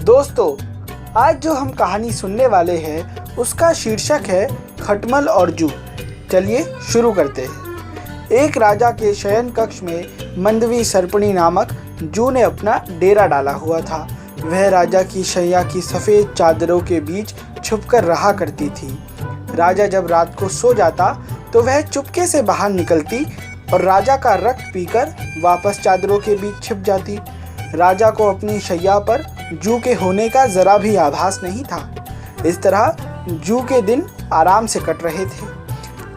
दोस्तों, आज जो हम कहानी सुनने वाले हैं उसका शीर्षक है खटमल और जू। चलिए शुरू करते हैं। एक राजा के शयन कक्ष में मंदवी सर्पणी नामक जू ने अपना डेरा डाला हुआ था। वह राजा की शैया की सफ़ेद चादरों के बीच छुपकर रहा करती थी। राजा जब रात को सो जाता तो वह चुपके से बाहर निकलती और राजा का रक्त पीकर वापस चादरों के बीच छिप जाती। राजा को अपनी शैया पर जू के होने का ज़रा भी आभास नहीं था। इस तरह जू के दिन आराम से कट रहे थे।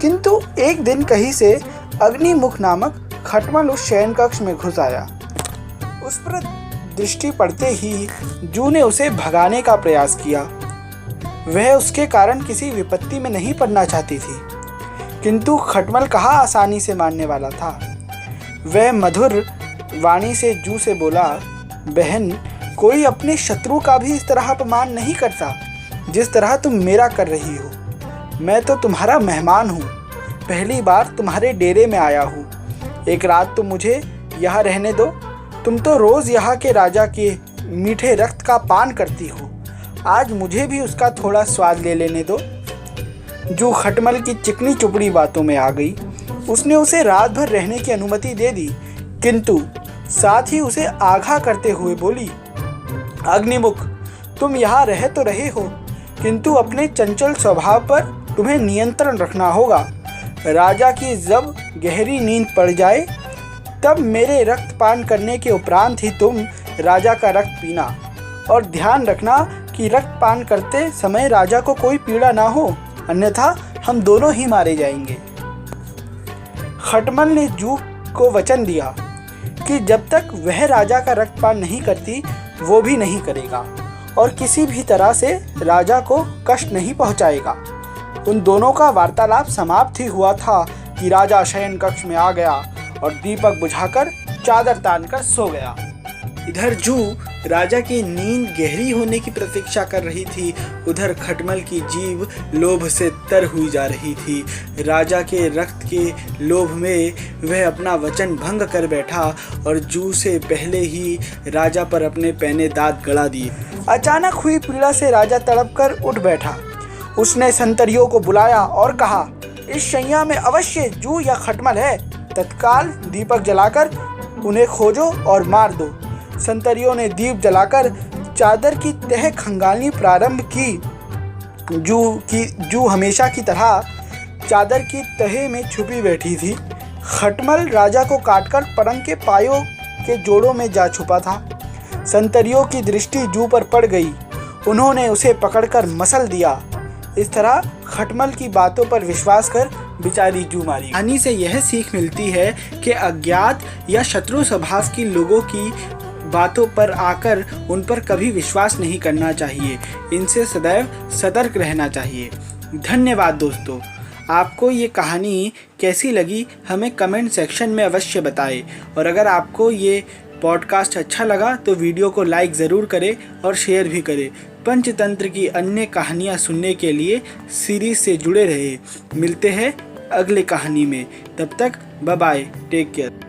किंतु एक दिन कहीं से अग्निमुख नामक खटमल उस शयन कक्ष में घुस आया। उस पर दृष्टि पड़ते ही जू ने उसे भगाने का प्रयास किया। वह उसके कारण किसी विपत्ति में नहीं पड़ना चाहती थी, किंतु खटमल कहाँ आसानी से मानने वाला था। वह मधुर वाणी से जू से बोला, बहन, कोई अपने शत्रु का भी इस तरह अपमान नहीं करता जिस तरह तुम मेरा कर रही हो। मैं तो तुम्हारा मेहमान हूँ, पहली बार तुम्हारे डेरे में आया हूँ। एक रात तो मुझे यहाँ रहने दो। तुम तो रोज़ यहाँ के राजा के मीठे रक्त का पान करती हो, आज मुझे भी उसका थोड़ा स्वाद ले लेने दो। जू खटमल की चिकनी चुपड़ी बातों में आ गई। उसने उसे रात भर रहने की अनुमति दे दी, किंतु साथ ही उसे आगाह करते हुए बोली, अग्निमुख, तुम यहाँ रह तो रहे हो, किंतु अपने चंचल स्वभाव पर तुम्हें नियंत्रण रखना होगा। राजा की जब गहरी नींद पड़ जाए तब मेरे रक्तपान करने के उपरांत ही तुम राजा का रक्त पीना, और ध्यान रखना कि रक्तपान करते समय राजा को कोई पीड़ा ना हो, अन्यथा हम दोनों ही मारे जाएंगे। खटमल ने जू को वचन दिया कि जब तक वह राजा का रक्तपान नहीं करती वो भी नहीं करेगा और किसी भी तरह से राजा को कष्ट नहीं पहुंचाएगा। उन दोनों का वार्तालाप समाप्त ही हुआ था कि राजा शयन कक्ष में आ गया और दीपक बुझाकर चादर तानकर सो गया। इधर जू राजा की नींद गहरी होने की प्रतीक्षा कर रही थी, उधर खटमल की जीभ लोभ से तर हुई जा रही थी। राजा के रक्त के लोभ में वह अपना वचन भंग कर बैठा और जू से पहले ही राजा पर अपने पैने दांत गड़ा दिए। अचानक हुई पीड़ा से राजा तड़प कर उठ बैठा। उसने संतरियों को बुलाया और कहा, इस शैया में अवश्य जू या खटमल है, तत्काल दीपक जलाकर उन्हें खोजो और मार दो। संतरियों ने दीप जलाकर चादर की तह खंगालनी प्रारंभ की। जू हमेशा की तरह चादर की तह में छुपी बैठी थी। खटमल राजा को काटकर पलंग के पायों के जोड़ों में जा छुपा था। संतरियों की दृष्टि जू पर पड़ गई। उन्होंने उसे पकड़कर मसल दिया। इस तरह खटमल की बातों पर विश्वास कर बेचारी जू मारी। कहानी से यह सीख मिलती है कि अज्ञात या शत्रु स्वभाव की लोगों की बातों पर आकर उन पर कभी विश्वास नहीं करना चाहिए। इनसे सदैव सतर्क रहना चाहिए। धन्यवाद दोस्तों। आपको ये कहानी कैसी लगी हमें कमेंट सेक्शन में अवश्य बताएं, और अगर आपको ये पॉडकास्ट अच्छा लगा तो वीडियो को लाइक ज़रूर करें और शेयर भी करें। पंचतंत्र की अन्य कहानियाँ सुनने के लिए सीरीज से जुड़े रहे। मिलते हैं अगले कहानी में, तब तक बाय बाय, टेक केयर।